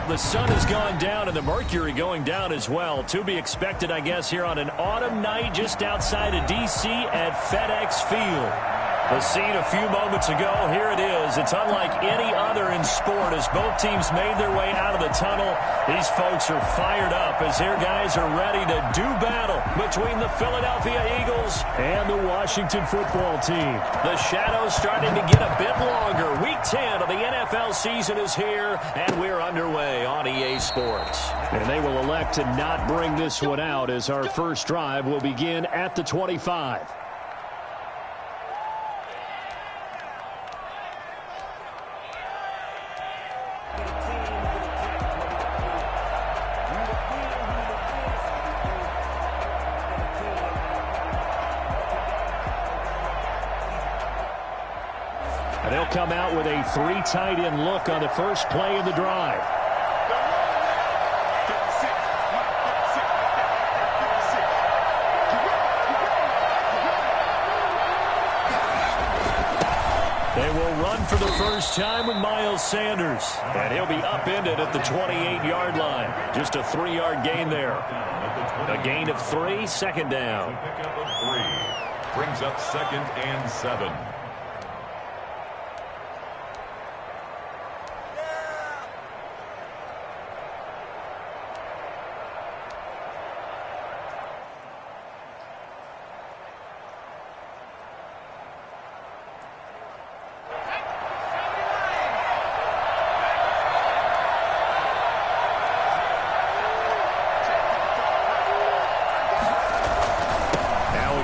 The sun has gone down and the mercury going down as well. To be expected, I guess, here on an autumn night just outside of D.C. at FedEx Field. The scene a few moments ago, here it is. It's unlike any other in sport as both teams made their way out of the tunnel. These folks are fired up as their guys are ready to do battle between the Philadelphia Eagles and the Washington football team. The shadows starting to get a bit longer. Week 10 of the NFL season is here, and we're underway on EA Sports. And they will elect to not bring this one out as our first drive will begin at the 25. And they'll come out with a 3 tight end look on the first play of the drive. They will run for the first time with Miles Sanders. And he'll be upended at the 28-yard line. Just a 3-yard gain there. A gain of 3, second down. Pickup of 3 brings up 2nd and 7.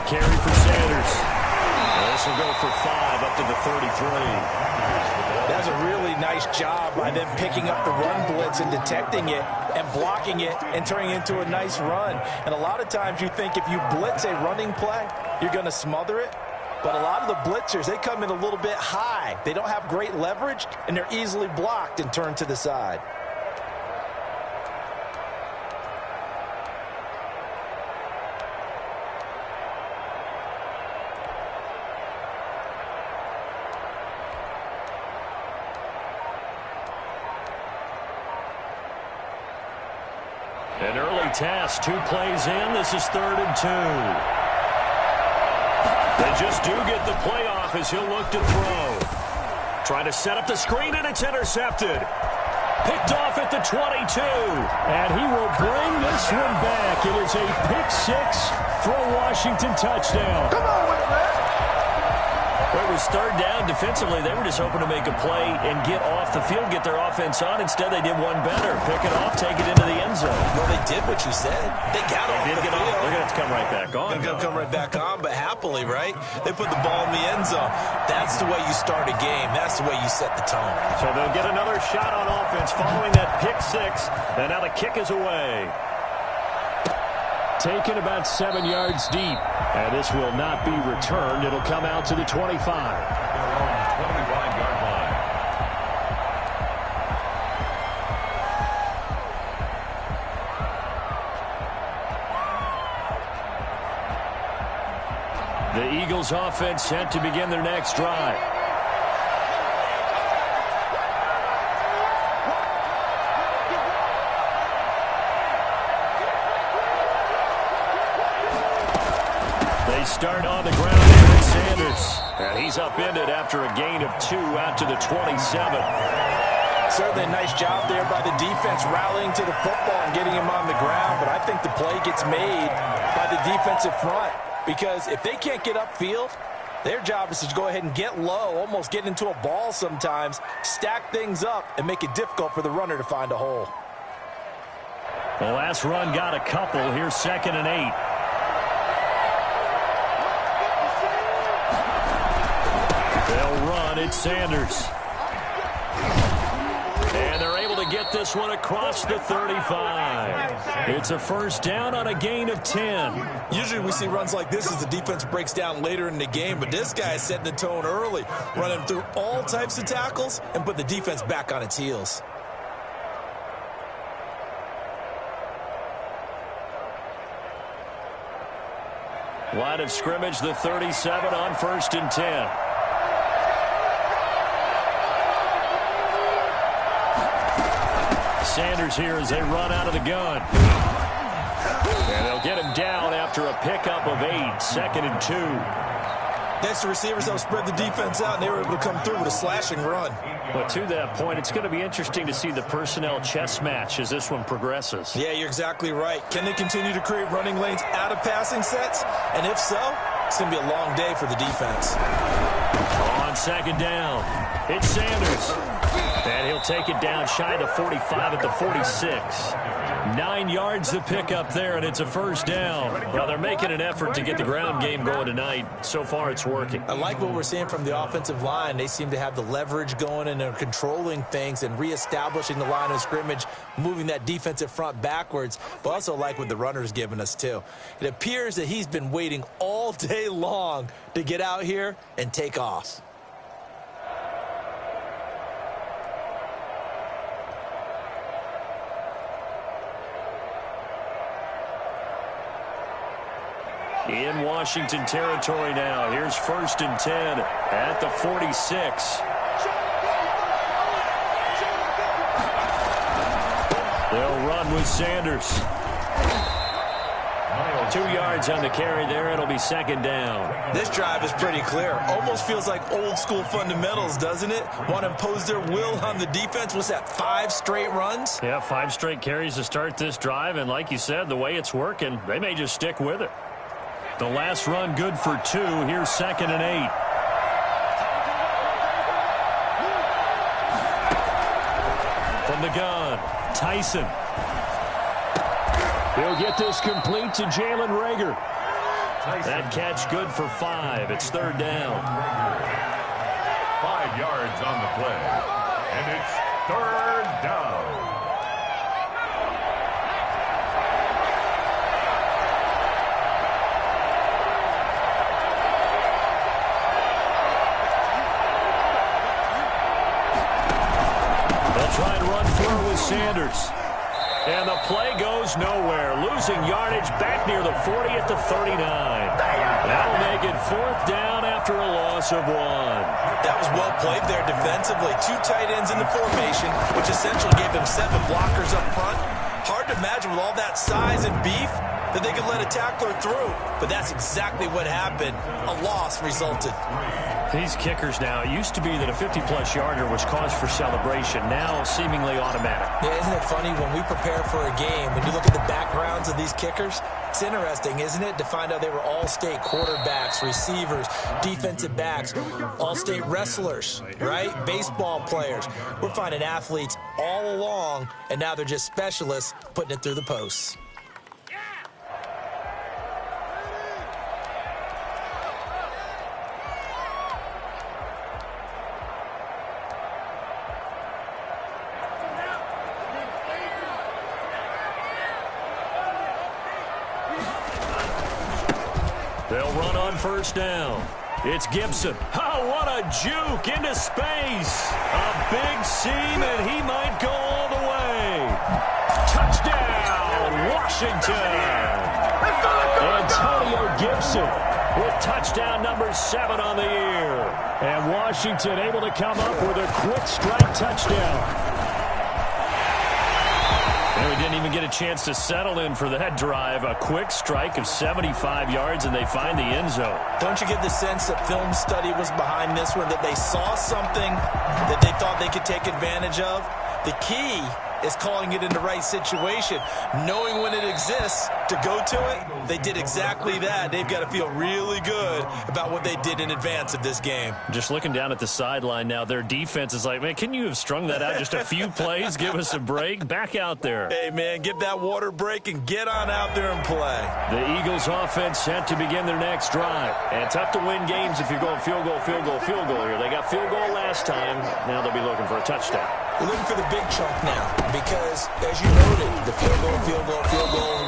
Carry for Sanders. This will go for 5 up to the 33. That's a really nice job by them picking up the run blitz and detecting it and blocking it and turning it into a nice run. And a lot of times you think if you blitz a running play, you're going to smother it. But a lot of the blitzers, they come in a little bit high. They don't have great leverage, and they're easily blocked and turned to the side. An early task, 2 plays in. This is 3rd and 2. They just do get the playoff as he'll look to throw. Trying to set up the screen, and it's intercepted. Picked off at the 22. And he will bring this one back. It is a pick 6 for a Washington touchdown. Come on with it, man. Well, it was 3rd down. Defensively, they were just hoping to make a play and get off the field, get their offense on. Instead, they did one better. Pick it off, take it into the end zone. Well, they did what you said. They got off the field. They're going to have to come right back on. They're going to come right back on, but happily, right? They put the ball in the end zone. That's the way you start a game. That's the way you set the tone. So they'll get another shot on offense following that pick 6. And now the kick is away. Taken about 7 yards deep. And this will not be returned. It'll come out to the 25. Their own 25-yard line. The Eagles offense set to begin their next drive. They start on the ground here with Sanders. And he's upended after a gain of 2 out to the 27. Certainly a nice job there by the defense rallying to the football and getting him on the ground. But I think the play gets made by the defensive front. Because if they can't get upfield, their job is to go ahead and get low, almost get into a ball sometimes, stack things up, and make it difficult for the runner to find a hole. The last run got a couple. Here's 2nd and 8. They'll run. It's Sanders. And they're able to get this one across the 35. It's a first down on a gain of 10. Usually we see runs like this as the defense breaks down later in the game, but this guy is setting the tone early, running through all types of tackles and put the defense back on its heels. Line of scrimmage, the 37 on 1st and 10. Sanders here as they run out of the gun. And they'll get him down after a pickup of 8, 2nd and 2. Next, the receivers helped spread the defense out, and they were able to come through with a slashing run. But to that point, it's going to be interesting to see the personnel chess match as this one progresses. Yeah, you're exactly right. Can they continue to create running lanes out of passing sets? And if so, it's going to be a long day for the defense. On 2nd down, it's Sanders. And he'll take it down shy of the 45 at the 46. 9 yards to pick up there, and it's a 1st down. Well, they're making an effort to get the ground game going tonight. So far, it's working. I like what we're seeing from the offensive line. They seem to have the leverage going, and they're controlling things and reestablishing the line of scrimmage, moving that defensive front backwards. But also like what the runner's giving us, too. It appears that he's been waiting all day long to get out here and take off. In Washington territory now. Here's 1st and 10 at the 46. They'll run with Sanders. 2 yards on the carry there. It'll be 2nd down. This drive is pretty clear. Almost feels like old school fundamentals, doesn't it? Want to impose their will on the defense. What's that, 5 straight runs? Yeah, 5 straight carries to start this drive. And like you said, the way it's working, they may just stick with it. The last run good for 2. Here's 2nd and 8. From the gun, Tyson. He'll get this complete to Jalen Reagor. That catch good for 5. It's 3rd down. 5 yards on the play. And it's 3rd down. Try and run through with Sanders. And the play goes nowhere. Losing yardage back near the 40 at the 39. That'll make it 4th down after a loss of 1. That was well played there defensively. 2 tight ends in the formation, which essentially gave them 7 blockers up front. Hard to imagine with all that size and beef that they could let a tackler through. But that's exactly what happened. A loss resulted. These kickers now, it used to be that a 50-plus yarder was cause for celebration. Now seemingly automatic. Yeah, isn't it funny when we prepare for a game, when you look at the backgrounds of these kickers, it's interesting, isn't it, to find out they were all-state quarterbacks, receivers, defensive backs, all-state wrestlers, right? Baseball players. We're finding athletes all along, and now they're just specialists putting it through the posts. They'll run on 1st down. It's Gibson. Oh, what a juke into space. A big seam, and he might go all the way. Touchdown, Washington. Antonio Gibson with touchdown number 7 on the year. And Washington able to come up with a quick strike touchdown. And we didn't even get a chance to settle in for that drive. A quick strike of 75 yards, and they find the end zone. Don't you get the sense that film study was behind this one, that they saw something that they thought they could take advantage of? The key is calling it in the right situation. Knowing when it exists to go to it, they did exactly that. They've got to feel really good about what they did in advance of this game. Just looking down at the sideline now, their defense is like, man, can you have strung that out just a few plays? Give us a break. Back out there. Hey, man, get that water break and get on out there and play. The Eagles offense set to begin their next drive. And tough to win games if you're going field goal, field goal, field goal here. They got field goal last time. Now they'll be looking for a touchdown. We're looking for the big chunk now because, as you noted, the field goal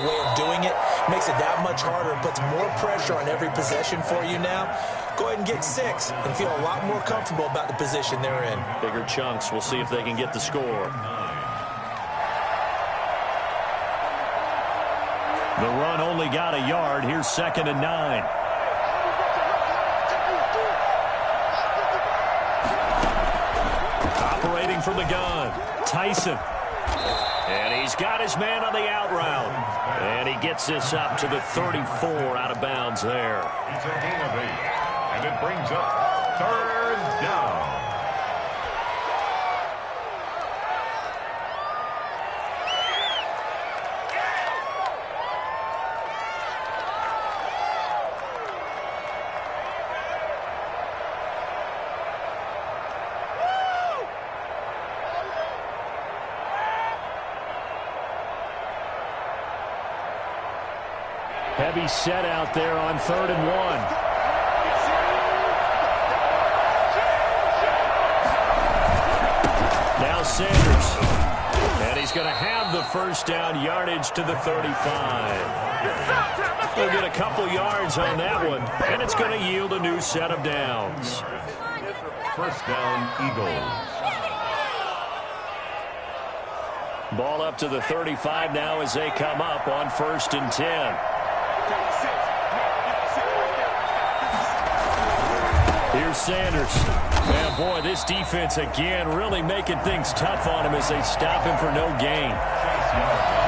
way of doing it makes it that much harder and puts more pressure on every possession for you now. Go ahead and get 6 and feel a lot more comfortable about the position they're in. Bigger chunks. We'll see if they can get the score. The run only got a yard. Here's 2nd and 9. Operating from the gun, Tyson. And he's got his man on the out route. And he gets this up to the 34 out of bounds there. It's a gain of 8. And it brings up 3rd down. Heavy set out there on 3rd and 1. Now Sanders. And he's going to have the first down, yardage to the 35. He'll get a couple yards on that one, and it's going to yield a new set of downs. 1st down, Eagles. Ball up to the 35 now as they come up on 1st and 10. Here's Sanders. Man, boy, this defense again really making things tough on him as they stop him for no gain.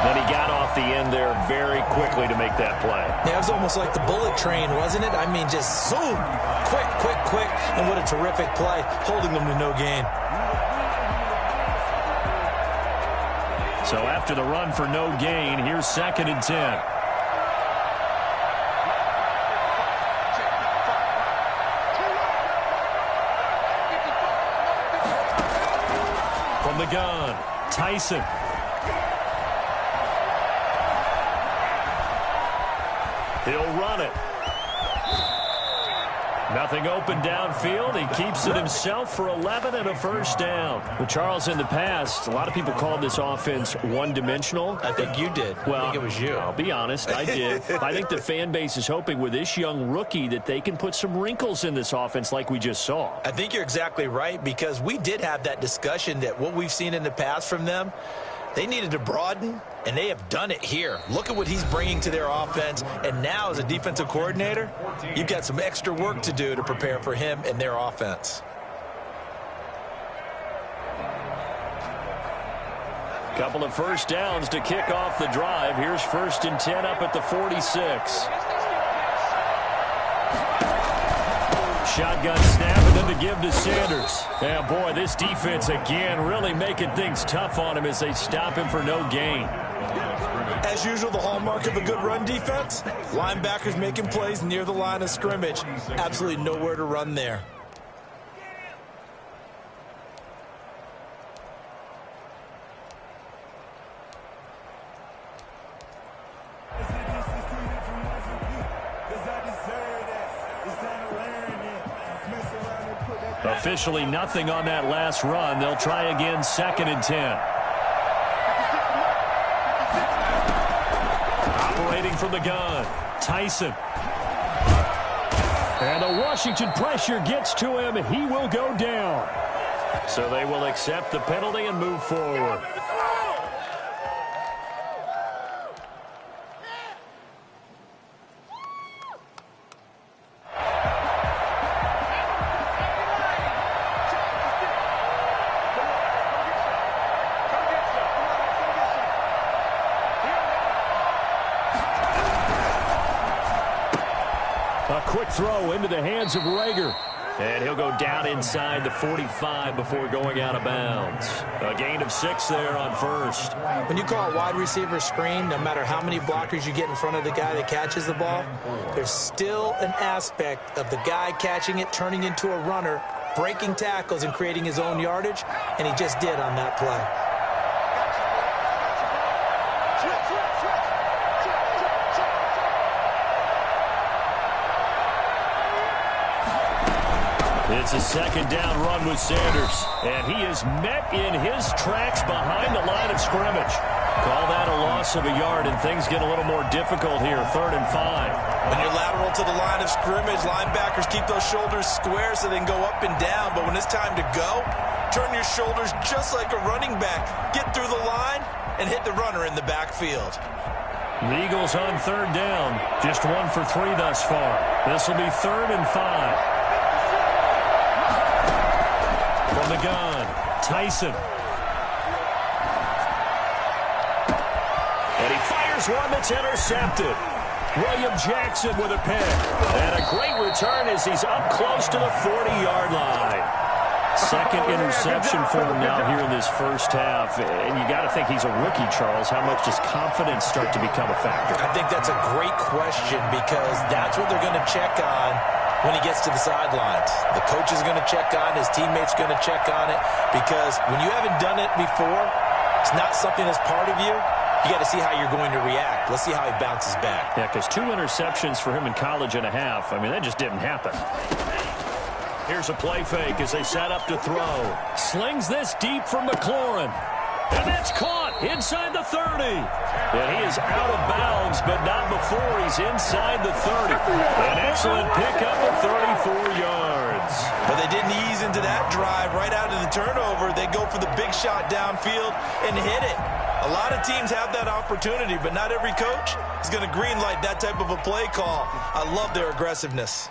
Then he got off the end there very quickly to make that play. Yeah, it was almost like the bullet train, wasn't it? I mean, just zoom, quick, quick, quick, and what a terrific play, holding them to no gain. So after the run for no gain, here's 2nd and 10. From the gun, Tyson. He'll run it. Nothing open downfield. He keeps it himself for 11 and a first down. Well, Charles, in the past, a lot of people called this offense one-dimensional. I think you did. Well, I think it was you. I'll be honest, I did. I think the fan base is hoping with this young rookie that they can put some wrinkles in this offense like we just saw. I think you're exactly right, because we did have that discussion that what we've seen in the past from them, they needed to broaden, and they have done it here. Look at what he's bringing to their offense, and now as a defensive coordinator, you've got some extra work to do to prepare for him and their offense. Couple of first downs to kick off the drive. Here's 1st and 10 up at the 46. Shotgun snap, and then the give to Sanders. And boy, this defense again really making things tough on him as they stop him for no gain. As usual, the hallmark of a good run defense, linebackers making plays near the line of scrimmage. Absolutely nowhere to run there. Officially nothing on that last run. They'll try again, 2nd and 10. Operating from the gun, Tyson. And the Washington pressure gets to him. He will go down. So they will accept the penalty and move forward. A quick throw into the hands of Rager. And he'll go down inside the 45 before going out of bounds. A gain of 6 there on 1st. When you call a wide receiver screen, no matter how many blockers you get in front of the guy that catches the ball, there's still an aspect of the guy catching it, turning into a runner, breaking tackles and creating his own yardage, and he just did on that play. It's a 2nd down run with Sanders. And he is met in his tracks behind the line of scrimmage. Call that a loss of a yard, and things get a little more difficult here, 3rd and 5. When you're lateral to the line of scrimmage, linebackers keep those shoulders square so they can go up and down. But when it's time to go, turn your shoulders just like a running back. Get through the line and hit the runner in the backfield. The Eagles on 3rd down. Just 1 for 3 thus far. This will be 3rd and 5. From the gun, Tyson. Here's one that's intercepted. William Jackson with a pick. And a great return as he's up close to the 40-yard line. Second interception for him now here in this first half. And you got to think he's a rookie, Charles. How much does confidence start to become a factor? I think that's a great question because that's what they're going to check on when he gets to the sidelines. The coach is going to check on, his teammates going to check on it, because when you haven't done it before, it's not something that's part of you. You got to see how you're going to react. Let's see how he bounces back. Yeah, because 2 interceptions for him in college and a half. I mean, that just didn't happen. Here's a play fake as they set up to throw. Slings this deep from McLaurin. And it's caught inside the 30. And he is out of bounds, but not before he's inside the 30. An excellent pickup of 34 yards. But they didn't ease into that drive right out of the turnover. They go for the big shot downfield and hit it. A lot of teams have that opportunity, but not every coach is going to greenlight that type of a play call. I love their aggressiveness.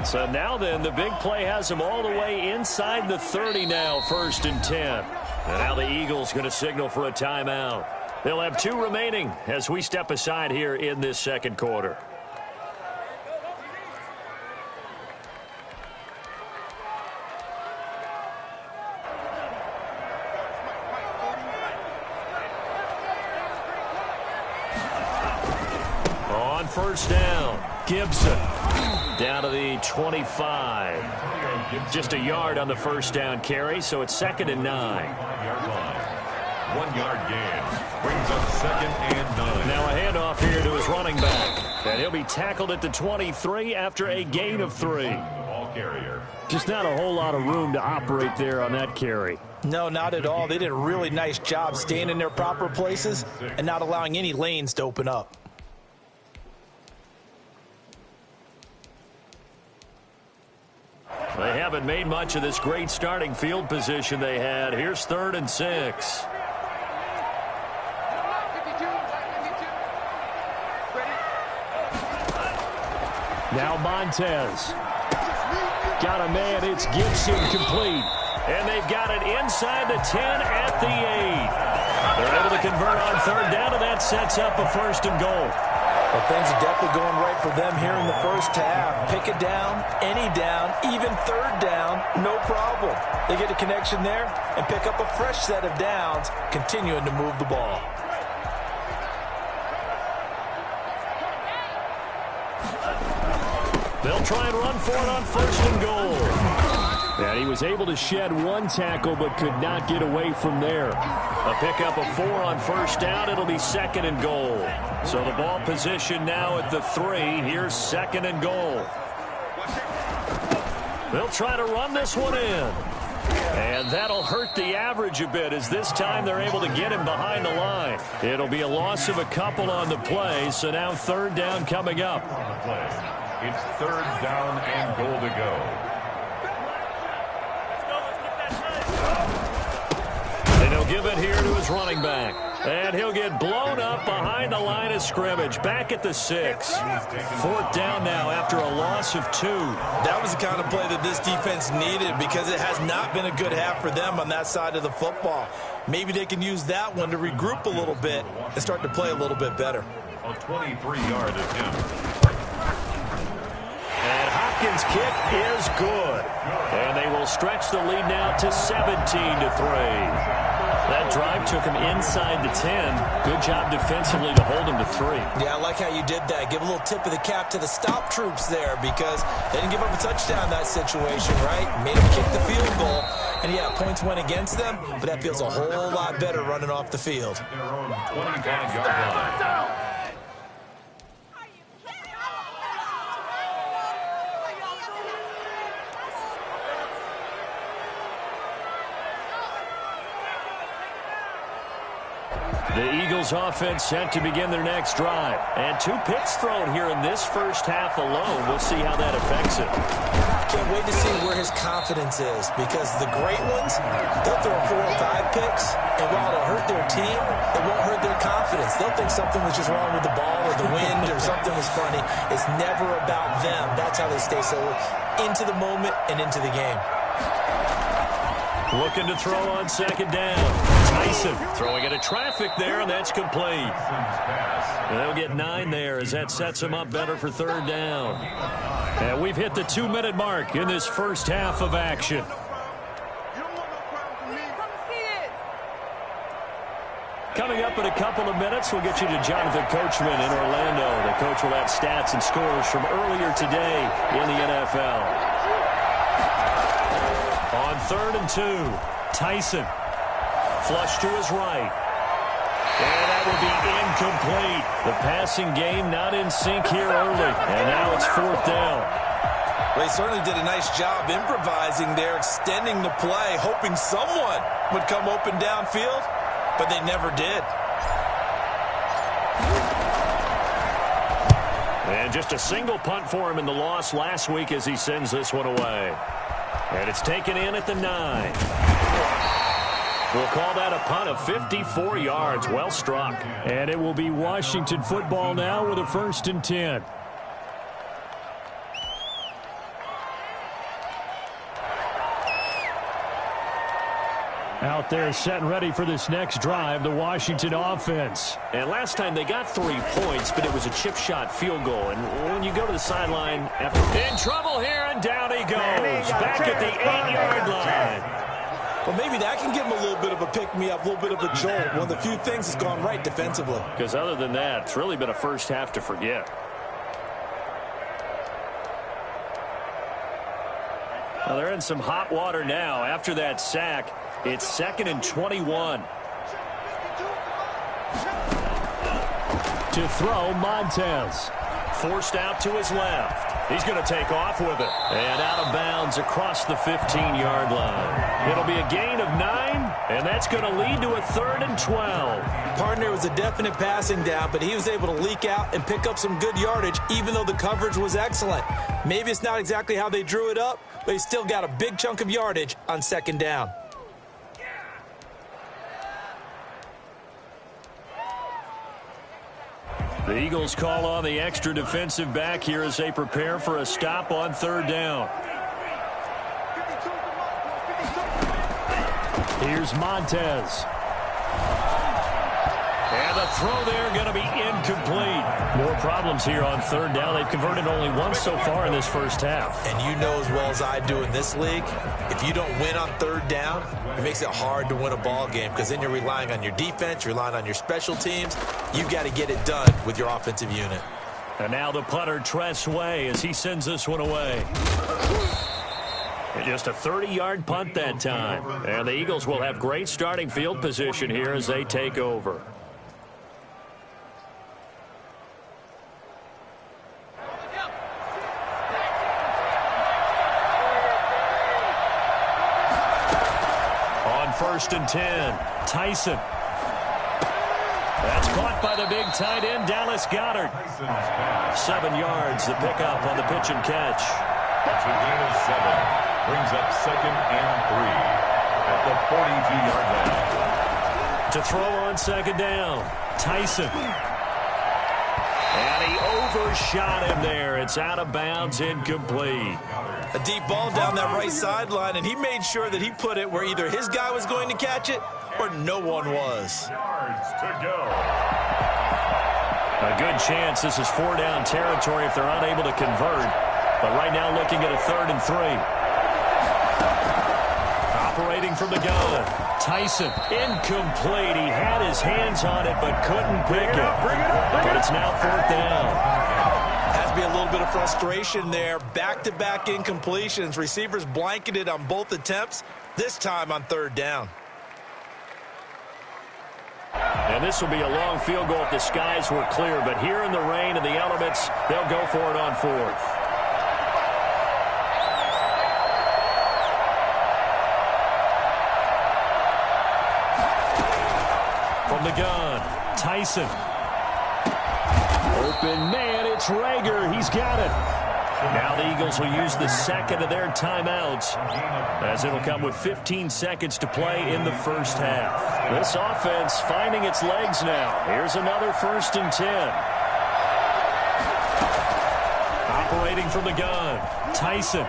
So now then, the big play has him all the way inside the 30 now, 1st and 10. And now the Eagles going to signal for a timeout. They'll have 2 remaining as we step aside here in this second quarter. On first down, Gibson. Down to the 25. Just a yard on the first down carry, so it's 2nd and 9. 1 yard gain brings up 2nd and 9. Now a handoff here to his running back. And he'll be tackled at the 23 after a gain of 3. Ball carrier. Just not a whole lot of room to operate there on that carry. No, not at all. They did a really nice job staying in their proper places and not allowing any lanes to open up. They haven't made much of this great starting field position they had. Here's 3rd and 6. Now Montez. Got a man. It's Gibson complete. And they've got it inside the 10 at the 8. They're able to convert on 3rd down, and that sets up a 1st and goal. Well, things are definitely going right for them here in the first half. Pick it down, any down, even 3rd down, no problem. They get a connection there and pick up a fresh set of downs, continuing to move the ball. They'll try and run for it on 1st and goal. And he was able to shed 1 tackle but could not get away from there. A pickup of 4 on 1st down. It'll be 2nd and goal. So the ball position now at the 3. Here's 2nd and goal. They'll try to run this one in. And that'll hurt the average a bit as this time they're able to get him behind the line. It'll be a loss of a couple on the play. So now 3rd down coming up. It's 3rd down and goal to go. And he'll give it here to his running back. And he'll get blown up behind the line of scrimmage. Back at the 6. 4th down now after a loss of 2. That was the kind of play that this defense needed because it has not been a good half for them on that side of the football. Maybe they can use that one to regroup a little bit and start to play a little bit better. A 23-yard attempt. And Hopkins' kick is good. And they will stretch the lead now to 17-3. That drive took him inside the 10. Good job defensively to hold him to 3. Yeah, I like how you did that. Give a little tip of the cap to the stop troops there because they didn't give up a touchdown in that situation, right? Made them kick the field goal. And, yeah, points went against them, but that feels a whole lot better running off the field. Their own 25-yard line. The Eagles offense set to begin their next drive. And 2 picks thrown here in this first half alone. We'll see how that affects it. Can't wait to see where his confidence is because the great ones, they'll throw 4 or 5 picks, and while it'll hurt their team, it won't hurt their confidence. They'll think something was just wrong with the ball or the wind or something was funny. It's never about them. That's how they stay so into the moment and into the game. Looking to throw on second down. Tyson throwing into traffic there, and that's complete. And they'll get 9 there as that sets them up better for third down. And we've hit the 2-minute mark in this first half of action. Coming up in a couple of minutes, we'll get you to Jonathan Coachman in Orlando. The coach will have stats and scores from earlier today in the NFL. On 3rd and 2, Tyson. Flush to his right. And that will be incomplete. The passing game not in sync here early. And now it's 4th down. Well, he certainly did a nice job improvising there, extending the play, hoping someone would come open downfield. But they never did. And just a single punt for him in the loss last week as he sends this one away. And it's taken in at the 9. We'll call that a punt of 54 yards. Well struck. And it will be Washington football now with a 1st and 10. Out there set and ready for this next drive, the Washington offense. And last time they got 3 points, but it was a chip shot field goal. And when you go to the sideline, after in trouble here, and down he goes. Back at the 8-yard line. Well, maybe that can give him a little bit of a pick-me-up, a little bit of a jolt. One of the few things that's gone right defensively. Because other than that, it's really been a first half to forget. Well, they're in some hot water now after that sack. It's 2nd and 21. To throw, Montez. Forced out to his left. He's going to take off with it. And out of bounds across the 15-yard line. It'll be a gain of 9, and that's going to lead to a 3rd and 12. Partner was a definite passing down, but he was able to leak out and pick up some good yardage, even though the coverage was excellent. Maybe it's not exactly how they drew it up, but he still got a big chunk of yardage on 2nd down. The Eagles call on the extra defensive back here as they prepare for a stop on 3rd down. Here's Montez. And the throw there going to be incomplete. More problems here on 3rd down. They've converted only once so far in this first half. And you know as well as I do in this league, if you don't win on 3rd down, it makes it hard to win a ball game because then you're relying on your defense, you're relying on your special teams. You've got to get it done with your offensive unit. And now the punter, Tress Way, as he sends this one away. And just a 30-yard punt that time. And the Eagles will have great starting field position here as they take over. On 1st and 10, Tyson. That's caught by the big tight end, Dallas Goedert. 7 yards, the pickup on the pitch and catch. That's a gain of 7. Brings up 2nd and 3 at the 42-yard line. To throw on 2nd down, Tyson. And he overshot him there. It's out of bounds, incomplete. A deep ball down that right sideline, and he made sure that he put it where either his guy was going to catch it or no one was. Yards to go. A good chance this is 4-down territory if they're unable to convert. But right now looking at a 3rd and 3. Operating from the gun, Tyson, incomplete. He had his hands on it but couldn't pick it. But it's now 4th down. Has to be a little bit of frustration there. Back-to-back incompletions. Receivers blanketed on both attempts, this time on 3rd down. And this will be a long field goal if the skies were clear. But here in the rain and the elements, they'll go for it on 4th. From the gun, Tyson. Open man, it's Rager. He's got it. Now the Eagles will use the 2nd of their timeouts as it'll come with 15 seconds to play in the first half. This offense finding its legs now. Here's another 1st and 10. Operating from the gun, Tyson.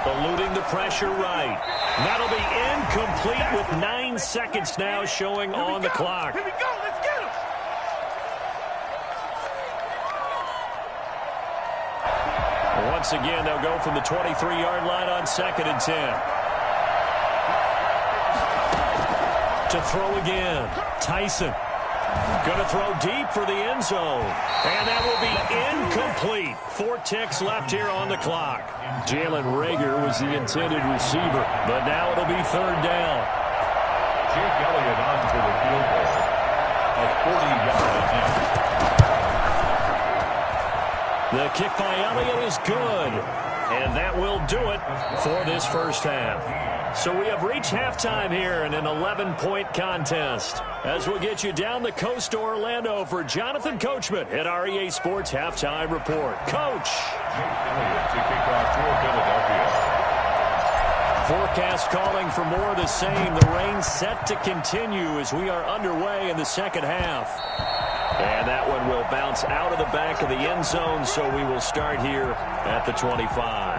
eluding the pressure right. That'll be incomplete with 9 seconds now showing on the clock. Here we go. Let's get him. Once again, they'll go from the 23-yard line on 2nd and 10. To throw again. Tyson. Going to throw deep for the end zone. And that will be incomplete. 4 ticks left here on the clock. Jalen Reagor was the intended receiver, but now it'll be 3rd down. Jake Elliott on for the field goal. A 40-yard attempt. The kick by Elliott is good. And that will do it for this first half. So we have reached halftime here in an 11-point contest. As we'll get you down the coast to Orlando for Jonathan Coachman at our EA Sports Halftime Report. Coach. Jake Elliott to kick off for Philadelphia. Forecast calling for more of the same. The rain set to continue as we are underway in the second half. And that one will bounce out of the back of the end zone, so we will start here at the 25.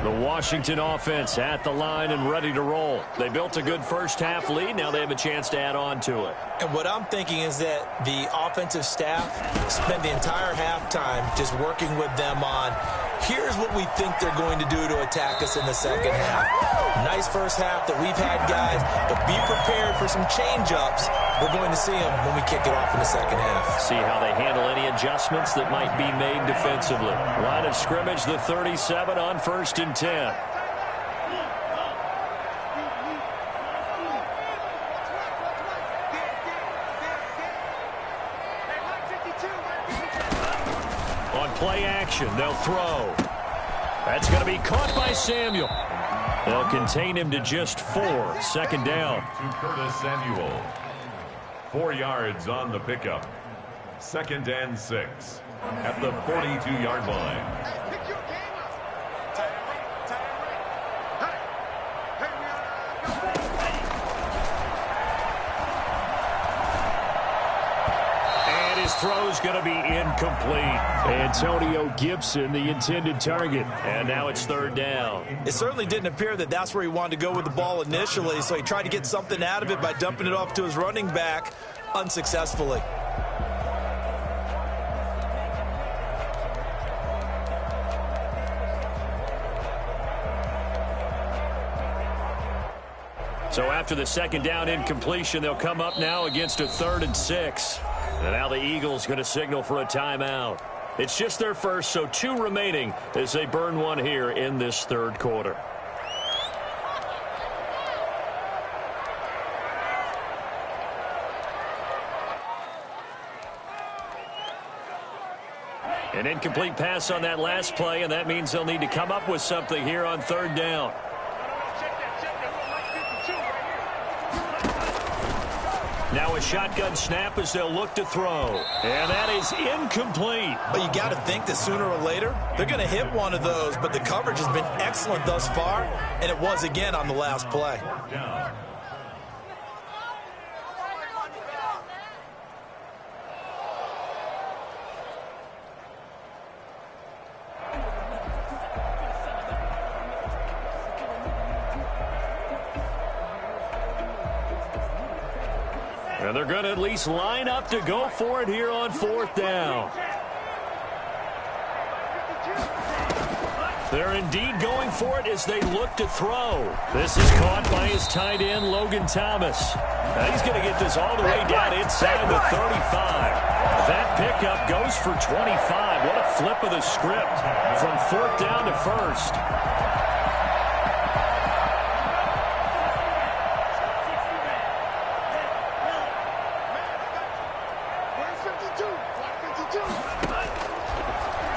The Washington offense at the line and ready to roll. They built a good first-half lead. Now they have a chance to add on to it. And what I'm thinking is that the offensive staff spent the entire halftime just working with them on, here's what we think they're going to do to attack us in the second half. Nice first half that we've had, guys, but be prepared for some change-ups. We're going to see them when we kick it off in the second half. See how they handle any adjustments that might be made defensively. Line of scrimmage, the 37 on 1st and 10. On play action, they'll throw. That's going to be caught by Samuel. They'll contain him to just 4. 2nd down. To Curtis Samuel. 4 yards on the pickup. 2nd and 6 at the 42-yard line. And his throw's going to be incomplete. Antonio Gibson, the intended target. And now it's 3rd down. It certainly didn't appear that that's where he wanted to go with the ball initially, so he tried to get something out of it by dumping it off to his running back unsuccessfully. So after the 2nd down incompletion, they'll come up now against a 3rd and 6. And now the Eagles going to signal for a timeout. It's just their first, so 2 remaining as they burn one here in this 3rd quarter. An incomplete pass on that last play, and that means they'll need to come up with something here on 3rd down. Now a shotgun snap as they'll look to throw. And that is incomplete. But you got to think that sooner or later, they're going to hit one of those. But the coverage has been excellent thus far, and it was again on the last play. And they're going to at least line up to go for it here on 4th down. They're indeed going for it as they look to throw. This is caught by his tight end, Logan Thomas. Now he's going to get this all the way down inside the 35. That pickup goes for 25. What a flip of the script from 4th down to 1st.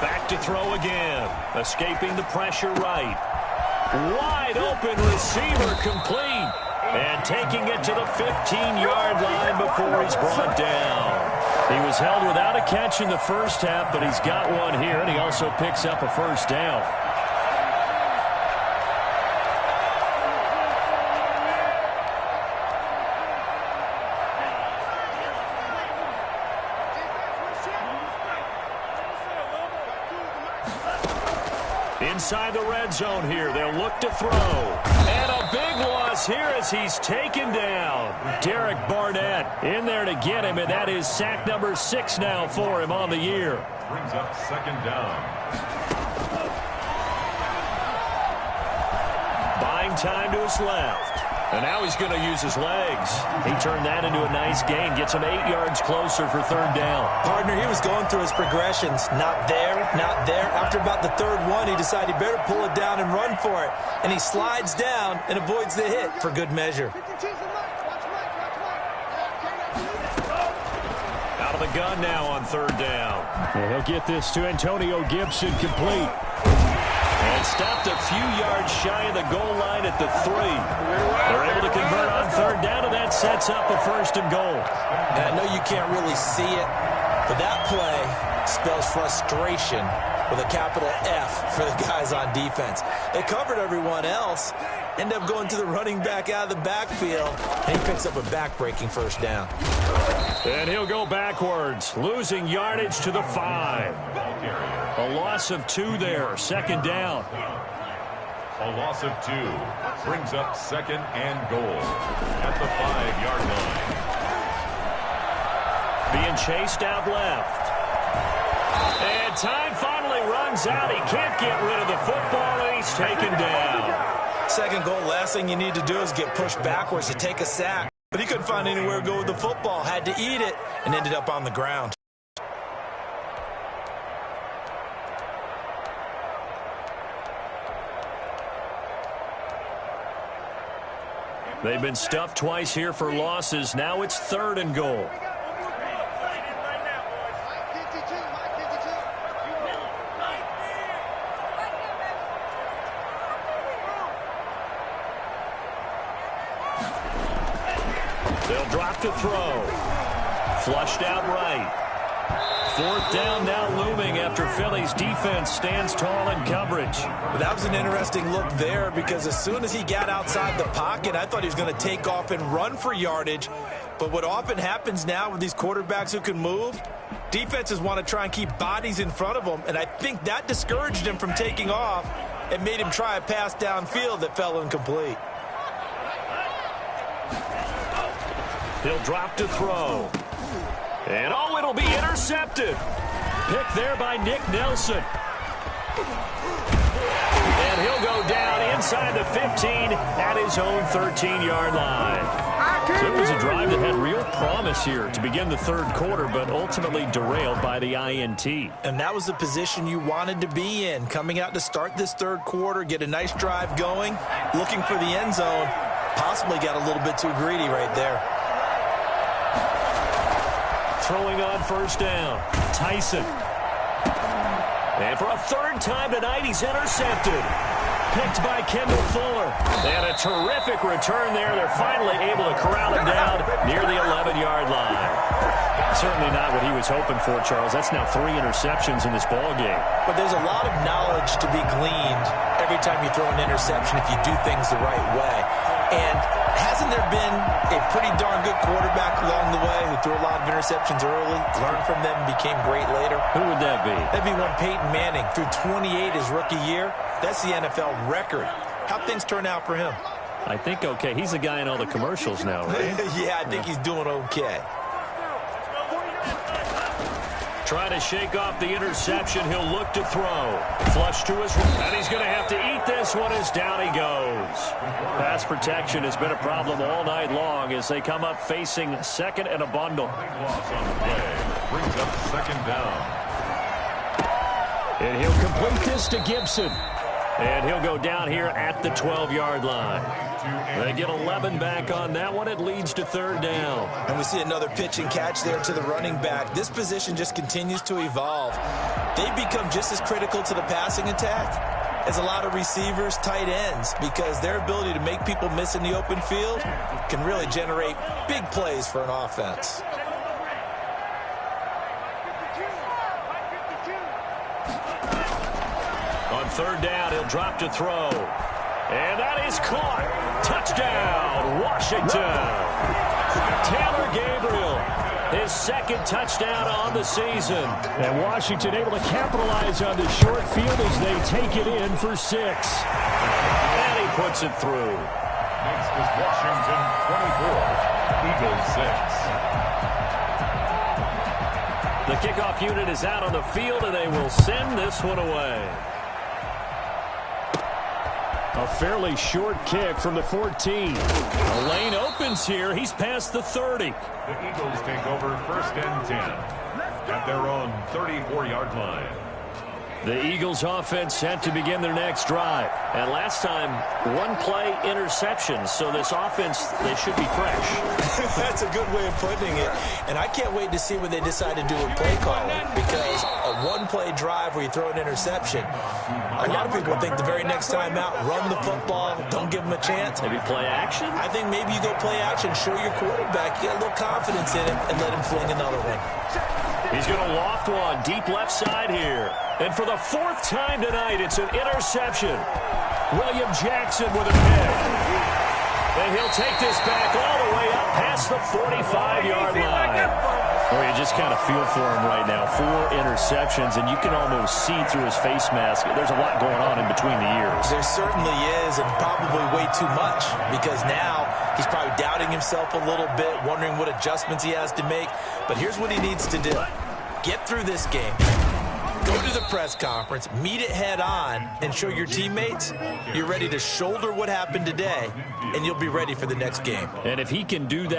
Back to throw again. Escaping the pressure right. Wide open receiver complete. And taking it to the 15-yard line before he's brought down. He was held without a catch in the first half, but he's got one here, and he also picks up a 1st down. Inside the red zone here, they'll look to throw. And a big loss here as he's taken down. Derek Barnett in there to get him, and that is sack number 6 now for him on the year. Brings up second down. Buying time to his left. And now he's going to use his legs. He turned that into a nice gain. Gets him 8 yards closer for third down. Partner, he was going through his progressions. Not there, not there. After about the third one, he decided he better pull it down and run for it. And he slides down and avoids the hit for good measure. Out of the gun now on third down. And he'll get this to Antonio Gibson complete. And stopped a few yards shy of the goal line at the 3. They're able to convert on third down, and that sets up a 1st and goal. And I know you can't really see it, but that play spells frustration with a capital F for the guys on defense. They covered everyone else, end up going to the running back out of the backfield, and he picks up a back-breaking 1st down. And he'll go backwards, losing yardage to the 5. A loss of 2 there, 2nd down. A loss of 2 brings up 2nd and goal at the 5-yard line. Being chased out left. And time finally runs out. He can't get rid of the football, and he's taken down. 2nd goal, last thing you need to do is get pushed backwards to take a sack. But he couldn't find anywhere to go with the football, had to eat it, and ended up on the ground. They've been stuffed twice here for losses. Now it's 3rd and goal. They'll drop to throw. Flushed out right. 4th down now looming after Philly's defense stands tall in coverage. But that was an interesting look there because as soon as he got outside the pocket, I thought he was going to take off and run for yardage. But what often happens now with these quarterbacks who can move, defenses want to try and keep bodies in front of them, and I think that discouraged him from taking off and made him try a pass downfield that fell incomplete. He'll drop to throw. And oh, it'll be intercepted. Picked there by Nick Nelson. And he'll go down inside the 15 at his own 13-yard line. So it was a drive that had real promise here to begin the 3rd quarter, but ultimately derailed by the INT. And that was the position you wanted to be in, coming out to start this 3rd quarter, get a nice drive going, looking for the end zone. Possibly got a little bit too greedy right there. Throwing on 1st down, Tyson. And for a 3rd time tonight, he's intercepted. Picked by Kendall Fuller. And a terrific return there. They're finally able to corral him down near the 11-yard line. Certainly not what he was hoping for, Charles. That's now 3 interceptions in this ball game. But there's a lot of knowledge to be gleaned every time you throw an interception if you do things the right way. And hasn't there been a pretty darn good quarterback along the way who threw a lot of interceptions early, learned from them, became great later? Who would that be? That'd be one Peyton Manning. Threw 28 his rookie year. That's the NFL record. How'd things turn out for him? I think okay. He's the guy in all the commercials now, right? Yeah, I think he's doing okay. Trying to shake off the interception. He'll look to throw. Flush to his right. And he's going to have to eat this one as down he goes. Pass protection has been a problem all night long as they come up facing 2nd and a bundle. Loss on the play brings up 2nd down. And he'll complete this to Gibson. And he'll go down here at the 12-yard line. They get 11 back on that one. It leads to 3rd down. And we see another pitch and catch there to the running back. This position just continues to evolve. They become just as critical to the passing attack as a lot of receivers, tight ends, because their ability to make people miss in the open field can really generate big plays for an offense. On 3rd down, he'll drop to throw. And that is caught. Touchdown, Washington. Taylor Gabriel His second touchdown on the season. And Washington able to capitalize on the short field as they take it in for 6. And he puts it through. Next is Washington 24, Eagles 6. The kickoff unit is out on the field, and they will send this one away. A fairly short kick from the 14. The lane opens here. He's past the 30. The Eagles take over 1st and 10 at their own 34-yard line. The Eagles offense set to begin their next drive. And last time, one play interception. So this offense, they should be fresh. That's a good way of putting it. And I can't wait to see what they decide to do with play calling. Because a one-play drive where you throw an interception, a lot of people think the very next time out, run the football, don't give them a chance. Maybe play action? I think maybe you go play action, show your quarterback, get a little confidence in him, and let him fling another one. He's going to loft one deep left side here. And for the 4th time tonight, it's an interception. William Jackson with a pick. And he'll take this back all the way up past the 45-yard line. Well, you just kind of feel for him right now. 4 interceptions, and you can almost see through his face mask. There's a lot going on in between the ears. There certainly is, and probably way too much, because now he's probably doubting himself a little bit, wondering what adjustments he has to make. But here's what he needs to do. Get through this game. Go to the press conference, meet it head on, and show your teammates you're ready to shoulder what happened today, and you'll be ready for the next game. And if he can do that